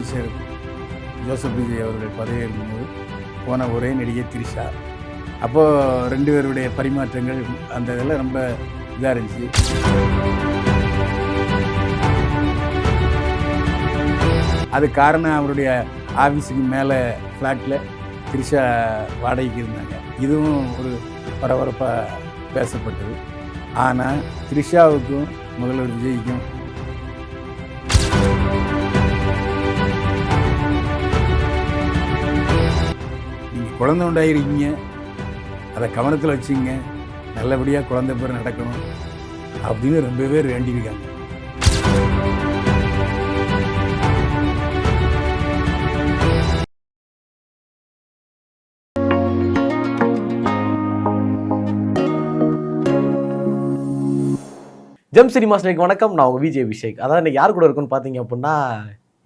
முதலமைச்சர் ஜோசப் விஜய் அவர்கள் பதவியேற்கும்போது போன ஒரே நடிகை த்ரிஷா. அப்போது 2 பேருடைய பரிமாற்றங்கள் அந்த இதெல்லாம் ரொம்ப இதாக இருந்துச்சு. அது காரணம் அவருடைய ஆஃபீஸுக்கு மேலே ஃப்ளாட்டில் த்ரிஷா வாடகைக்கு இருந்தாங்க. இதுவும் ஒரு பரபரப்பாக பேசப்பட்டது. ஆனால் த்ரிஷாவுக்கும் முதல்வர் விஜய்க்கும் நீங்கள் குழந்தை உண்டாயிருக்கீங்க, அதை கவனத்தில் வச்சுங்க, நல்லபடியாக குழந்தை பேர் நடக்கணும் அப்படின்னு ரொம்ப பேர் வேண்டியிருக்காங்க. ஜெம் சினிமாஸ்க்கு வணக்கம். நான் உங்கள் விஜய் அபிஷேக். அதான் இன்னைக்கு யார் கூட இருக்குன்னு பார்த்தீங்க அப்படின்னா,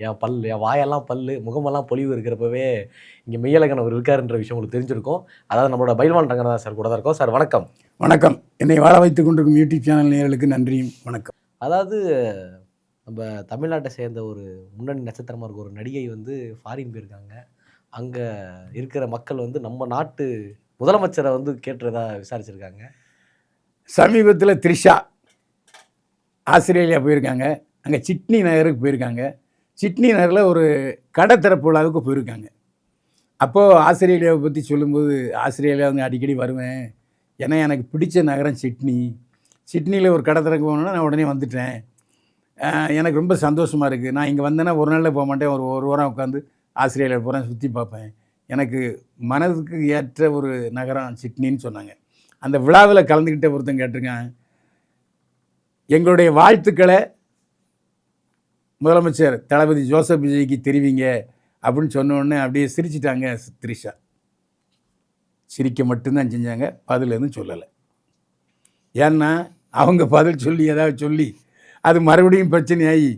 என் வாயெல்லாம் முகமெல்லாம் பொலிவு இருக்கிறப்பவே இங்கே மெய்யழகன் அவர் இருக்காருன்ற விஷயம் உங்களுக்கு தெரிஞ்சிருக்கும். அதாவது நம்மளோட பைல்வான் ரங்கநாதன் சார் கூட தான் இருக்கோம். சார் வணக்கம். வணக்கம். என்னை வாழ வைத்துக் கொண்டிருக்கும் யூடியூப் சேனல் நேயர்களுக்கு நன்றியும் வணக்கம். அதாவது நம்ம தமிழ்நாட்டை சேர்ந்த ஒரு முன்னணி நட்சத்திரமாக இருக்க ஒரு நடிகை வந்து ஃபாரின் போயிருக்காங்க. அங்கே இருக்கிற மக்கள் வந்து நம்ம நாட்டு முதலமைச்சரை வந்து கேட்டுறதா விசாரிச்சிருக்காங்க. சமீபத்தில் த்ரிஷா ஆஸ்திரேலியா போயிருக்காங்க. அங்கே சிட்னி நகருக்கு போயிருக்காங்க. சிட்னி நகரில் ஒரு கடை திறப்பு விழாவுக்கு போயிருக்காங்க. அப்போது ஆஸ்திரேலியாவை பற்றி சொல்லும்போது, ஆஸ்திரேலியா வந்து அடிக்கடி வருவேன், ஏன்னா எனக்கு பிடிச்ச நகரம் சிட்னி. சிட்னியில் ஒரு கடை திறக்க போகணுன்னா நான் உடனே வந்துட்டேன். எனக்கு ரொம்ப சந்தோஷமாக இருக்குது. நான் இங்கே வந்தேன்னா ஒரு நாளில் போக மாட்டேன், ஒரு வாரம் உட்காந்து ஆஸ்திரேலியா போகிறேன், சுற்றி பார்ப்பேன். எனக்கு மனதுக்கு ஏற்ற ஒரு நகரம் சிட்னின்னு சொன்னாங்க. அந்த விழாவில் கலந்துக்கிட்ட ஒருத்தன் கேட்டிருக்கேன், எங்களுடைய வாழ்த்துக்களை முதலமைச்சர் தளபதி ஜோசப் விஜய்க்கு தெரிவிங்க அப்படின்னு சொன்னோடனே அப்படியே சிரிச்சிட்டாங்க த்ரிஷா. சிரிக்க மட்டும்தான் செஞ்சாங்க, பதில் எதுவும் சொல்லலை. ஏன்னா அவங்க பதில் சொல்லி ஏதாவது சொல்லி அது மறுபடியும் பிரச்சனையாகி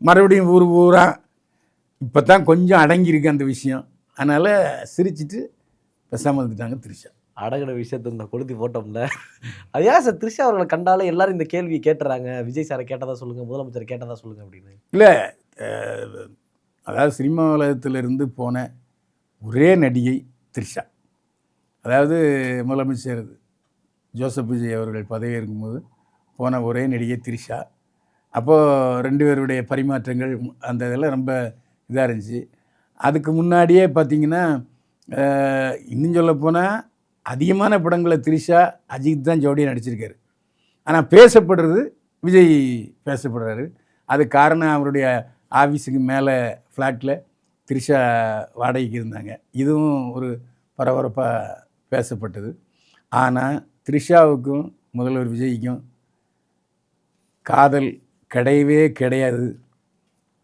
மறுபடியும் ஊராக இப்போ தான் கொஞ்சம் அடங்கியிருக்கு அந்த விஷயம். அதனால் சிரிச்சிட்டு பேசாமல் வந்துட்டாங்க த்ரிஷா. அடங்கின விஷயத்தை இந்த கொளுத்தி போட்டோம்ல. அது ஏன் சார் த்ரிஷா அவர்களை கண்டாலே எல்லாரும் இந்த கேள்வியை கேட்டுறாங்க, விஜய் சாரை கேட்டதா சொல்லுங்கள், முதலமைச்சர் கேட்டதா சொல்லுங்கள் அப்படின்னு? இல்லை, அதாவது சினிமா உலகத்திலிருந்து போன ஒரே நடிகை த்ரிஷா. அதாவது முதலமைச்சர் ஜோசப் விஜய் அவர்கள் பதவியேற்கும்போது போன ஒரே நடிகை த்ரிஷா. அப்போது 2 பேருடைய பரிமாற்றங்கள் அந்த இதெல்லாம் ரொம்ப இதாக இருந்துச்சு. அதுக்கு முன்னாடியே பார்த்திங்கன்னா, இன்னும் சொல்லப்போனால் அதிகமான படங்களில் த்ரிஷா அஜித் தான் ஜோடியாக நடிச்சிருக்காரு. ஆனால் பேசப்படுறது விஜய் பேசப்படுறாரு. அது காரணம் அவருடைய ஆஃபீஸுக்கு மேலே ஃப்ளாட்டில் த்ரிஷா வாடகைக்கு இருந்தாங்க. இதுவும் ஒரு பரபரப்பாக பேசப்பட்டது. ஆனால் த்ரிஷாவுக்கும் முதல்வர் விஜய்க்கும் காதல் கிடையவே கிடையாது.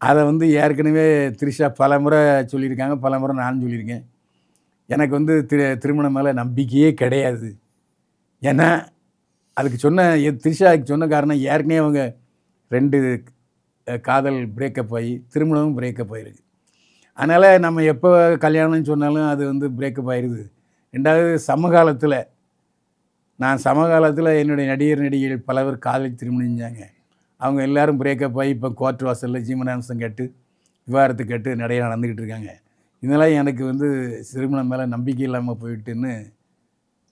அதை வந்து ஏற்கனவே த்ரிஷா பல முறை சொல்லியிருக்காங்க, பல முறை நானும் சொல்லியிருக்கேன். எனக்கு வந்து திருமணம் மேலே நம்பிக்கையே கிடையாது. ஏன்னா அதுக்கு த்ரிஷாவுக்கு சொன்ன காரணம், ஏற்கனவே அவங்க 2 காதல் பிரேக்கப் ஆகி திருமணமும் பிரேக்கப் ஆகிருக்கு. அதனால் நம்ம எப்போ கல்யாணம்னு சொன்னாலும் அது வந்து பிரேக்கப் ஆகிடுது. 2வது சமகாலத்தில் என்னுடைய நடிகைகள் பல பேர் காதல் திருமணம் செஞ்சாங்க. அவங்க எல்லோரும் பிரேக்கப் ஆகி இப்போ கோர்ட் வாசலில் ஜீவனாம்சம் கேட்டு விவாகரத்து கேட்டு நிறைய நடந்துக்கிட்டு இருக்காங்க. இதெல்லாம் எனக்கு வந்து திருமணம் மேலே நம்பிக்கை இல்லாமல் போயிட்டுன்னு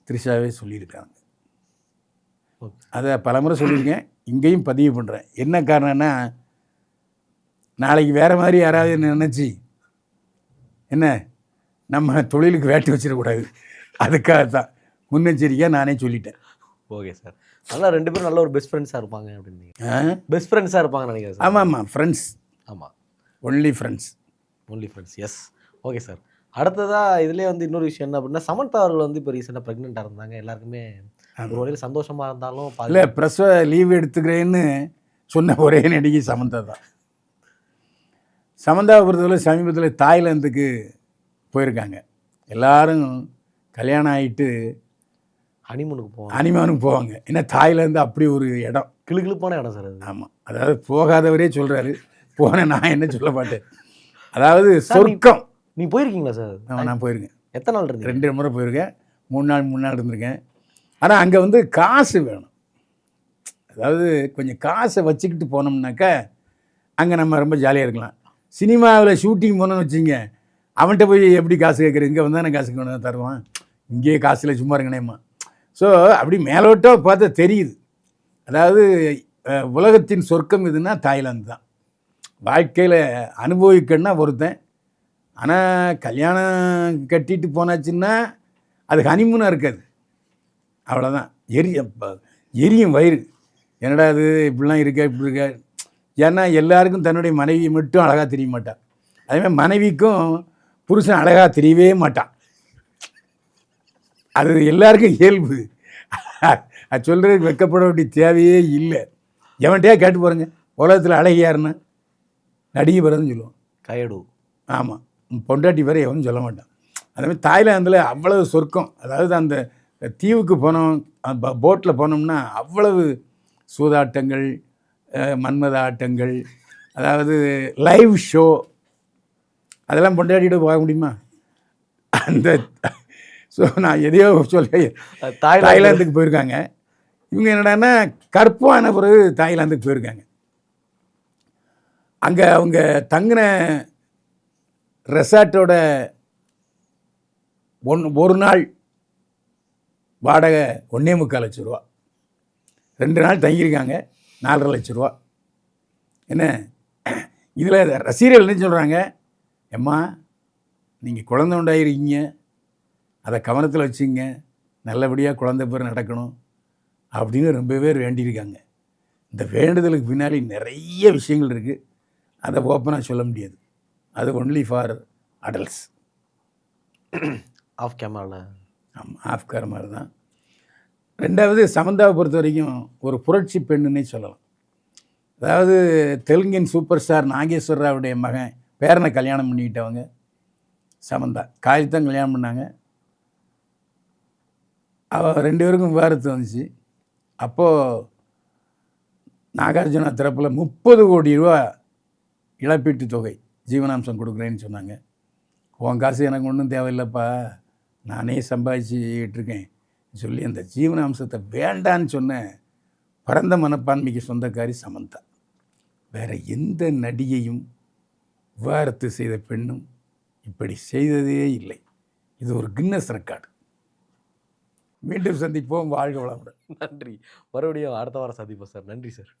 த்ரிஷாவே சொல்லியிருக்காங்க. அதை பலமுறை சொல்லியிருக்கேன், இங்கேயும் பதிவு பண்ணுறேன். என்ன காரணம்னா, நாளைக்கு வேறு மாதிரி யாராவது நினச்சி என்ன நம்ம தொழிலுக்கு வேட்டி வச்சிடக்கூடாது. அதுக்காகத்தான் முன்னெச்சரிக்கையாக நானே சொல்லிட்டேன். Okay sir. அதெல்லாம் 2 பேரும் நல்ல ஒரு பெஸ்ட் ஃப்ரெண்ட்ஸாக இருப்பாங்க அப்படின்னு. பெஸ்ட் ஃப்ரெண்ட்ஸாக இருப்பாங்க நினைக்கிறேன். ஆமாம், ஃப்ரெண்ட்ஸ். ஆமாம், only friends. Yes. Okay sir. அடுத்ததாக இதுலேயே வந்து இன்னொரு விஷயம் என்ன அப்படின்னா, சமந்தா அவர்கள் வந்து இப்போ ரீசெண்டாக ப்ரெக்னெண்ட்டாக இருந்தாங்க. எல்லாருக்குமே ஒரு வகையில் சந்தோஷமாக இருந்தாலும், இல்லை பிரசவ லீவ் எடுத்துக்கிறேன்னு சொன்ன ஒரே நடிகை சமந்தா தான். சமந்தாவை பொறுத்தவரை சமீபத்தில் தாய்லாந்துக்கு போயிருக்காங்க. எல்லாரும் கல்யாணம் ஆகிட்டு ஹனிமூனுக்கு போவாங்க. ஏன்னா தாய்லாந்து அப்படி ஒரு இடம், கிளுகிளுப்பான இடம் சார் அது. ஆமாம், அதாவது போகாதவரே சொல்கிறாரு, போனேன் நான் என்ன சொல்ல மாட்டேன். அதாவது சொர்க்கம். நீ போயிருக்கீங்களா சார்? நான் போயிருக்கேன். எத்தனை நாள் இருந்தீங்க? 2 முறை போயிருக்கேன். 3 நாள் இருந்திருக்கேன். ஆனால் அங்கே வந்து காசு வேணும். அதாவது கொஞ்சம் காசை வச்சுக்கிட்டு போனோம்னாக்கா அங்கே நம்ம ரொம்ப ஜாலியாக இருக்கலாம். சினிமாவில் ஷூட்டிங் போனோன்னு வச்சுங்க, அவன்கிட்ட போய் எப்படி காசு கேட்குறது, இங்கே வந்தானே காசு கொண்டு தருவான், இங்கேயே காசுல சும்மா இருங்கனேம்மா. ஸோ அப்படி மேலோட்டம் பார்த்தா தெரியுது. அதாவது உலகத்தின் சொர்க்கம் எதுன்னா தாய்லாந்து தான். வாழ்க்கையில் அனுபவிக்கணும்னா ஒருத்தன். ஆனால் கல்யாணம் கட்டிட்டு போனாச்சுன்னா அது ஹனிமூனாக இருக்காது. அவ்வளோதான். எரியும் வயிறு. என்னடா இது இப்படிலாம் இருக்க இப்படி இருக்க. ஏன்னா எல்லாருக்கும் தன்னுடைய மனைவி மட்டும் அழகாக தெரிய மாட்டான். அதேமாதிரி மனைவிக்கும் புருஷன் அழகாக தெரியவே மாட்டான். அது எல்லாருக்கும் இயல்பு. அது சொல்கிறதுக்கு வெக்கப்பட வேண்டிய தேவையே இல்லை. எவன்கிட்டயா கேட்டு போகிறேங்க, உலகத்தில் அழகியாருன்னு நடிகை வரதுன்னு சொல்லுவோம். கயடு. ஆமாம், பொண்டாட்டி வரை எவனும் சொல்ல மாட்டான். அதேமாதிரி தாய்லாந்தில் அவ்வளவு சொர்க்கம். அதாவது அந்த தீவுக்கு போனோம், போட்டில் போனோம்னா அவ்வளவு சூதாட்டங்கள், மன்மத ஆட்டங்கள், அதாவது லைவ் ஷோ, அதெல்லாம் பொண்டாட்டிகிட்ட போக முடியுமா? அந்த ஸோ நான் எதையோ சொல்ல தாய்லாந்துக்கு போயிருக்காங்க. இவங்க என்னடான்னா கற்புமான பிறகு தாய்லாந்துக்கு போயிருக்காங்க. அங்கே அவங்க தங்கின ரெசார்ட்டோட ஒரு நாள் வாடகை 1.25 லட்ச ரூபா. 2 நாள் தங்கியிருக்காங்க, 4.5 லட்ச ரூபா. என்ன இதில் ரசிகர்கள் என்ன சொல்கிறாங்க, எம்மா நீங்கள் குழந்தை உண்டாயிருக்கீங்க, அதை கவனத்தில் வச்சுங்க, நல்லபடியாக குழந்தை பேர் நடக்கணும் அப்படின்னு ரொம்ப பேர் வேண்டியிருக்காங்க. இந்த வேண்டுதலுக்கு பின்னாடி நிறைய விஷயங்கள் இருக்குது. அதை ஓப்பனாக சொல்ல முடியாது. அது ஒன்லி ஃபார் அடல்ட்ஸ். ஆஃப் கேமராவில். ஆமாம், ஆஃப் கேமரா தான். ரெண்டாவது, சமந்தாவை பொறுத்த வரைக்கும் ஒரு புரட்சி பெண்ணுன்னே சொல்லலாம். அதாவது தெலுங்கின் சூப்பர் ஸ்டார் நாகேஸ்வர ராவுடைய மகன் பேரனை கல்யாணம் பண்ணிக்கிட்டவங்க சமந்தா. காய்தான் கல்யாணம் பண்ணாங்க. அவள் 2 பேருக்கும் விவாகரத்து வந்துச்சு. அப்போது நாகார்ஜுனா தரப்பில் 30 கோடி ரூபா இழப்பீட்டு தொகை ஜீவனாம்சம் கொடுக்குறேன்னு சொன்னாங்க. உன் காசு எனக்கு ஒன்றும் தேவையில்லைப்பா, நானே சம்பாதிச்சுக்கிட்டு இருக்கேன் சொல்லி அந்த ஜீவனாம்சத்தை வேண்டான்னு சொன்ன பரந்த மனப்பான்மைக்கு சொந்தக்காரி சமந்தா. வேறு எந்த நடிகையும் விவாகரத்து செய்த பெண்ணும் இப்படி செய்ததே இல்லை. இது ஒரு கின்னஸ் ரெக்கார்டு. மீண்டும் சந்திப்போம். வாழ்க வளமுடன். நன்றி. மறுபடியும் அடுத்த வாரம் சந்திப்போம் சார். நன்றி சார்.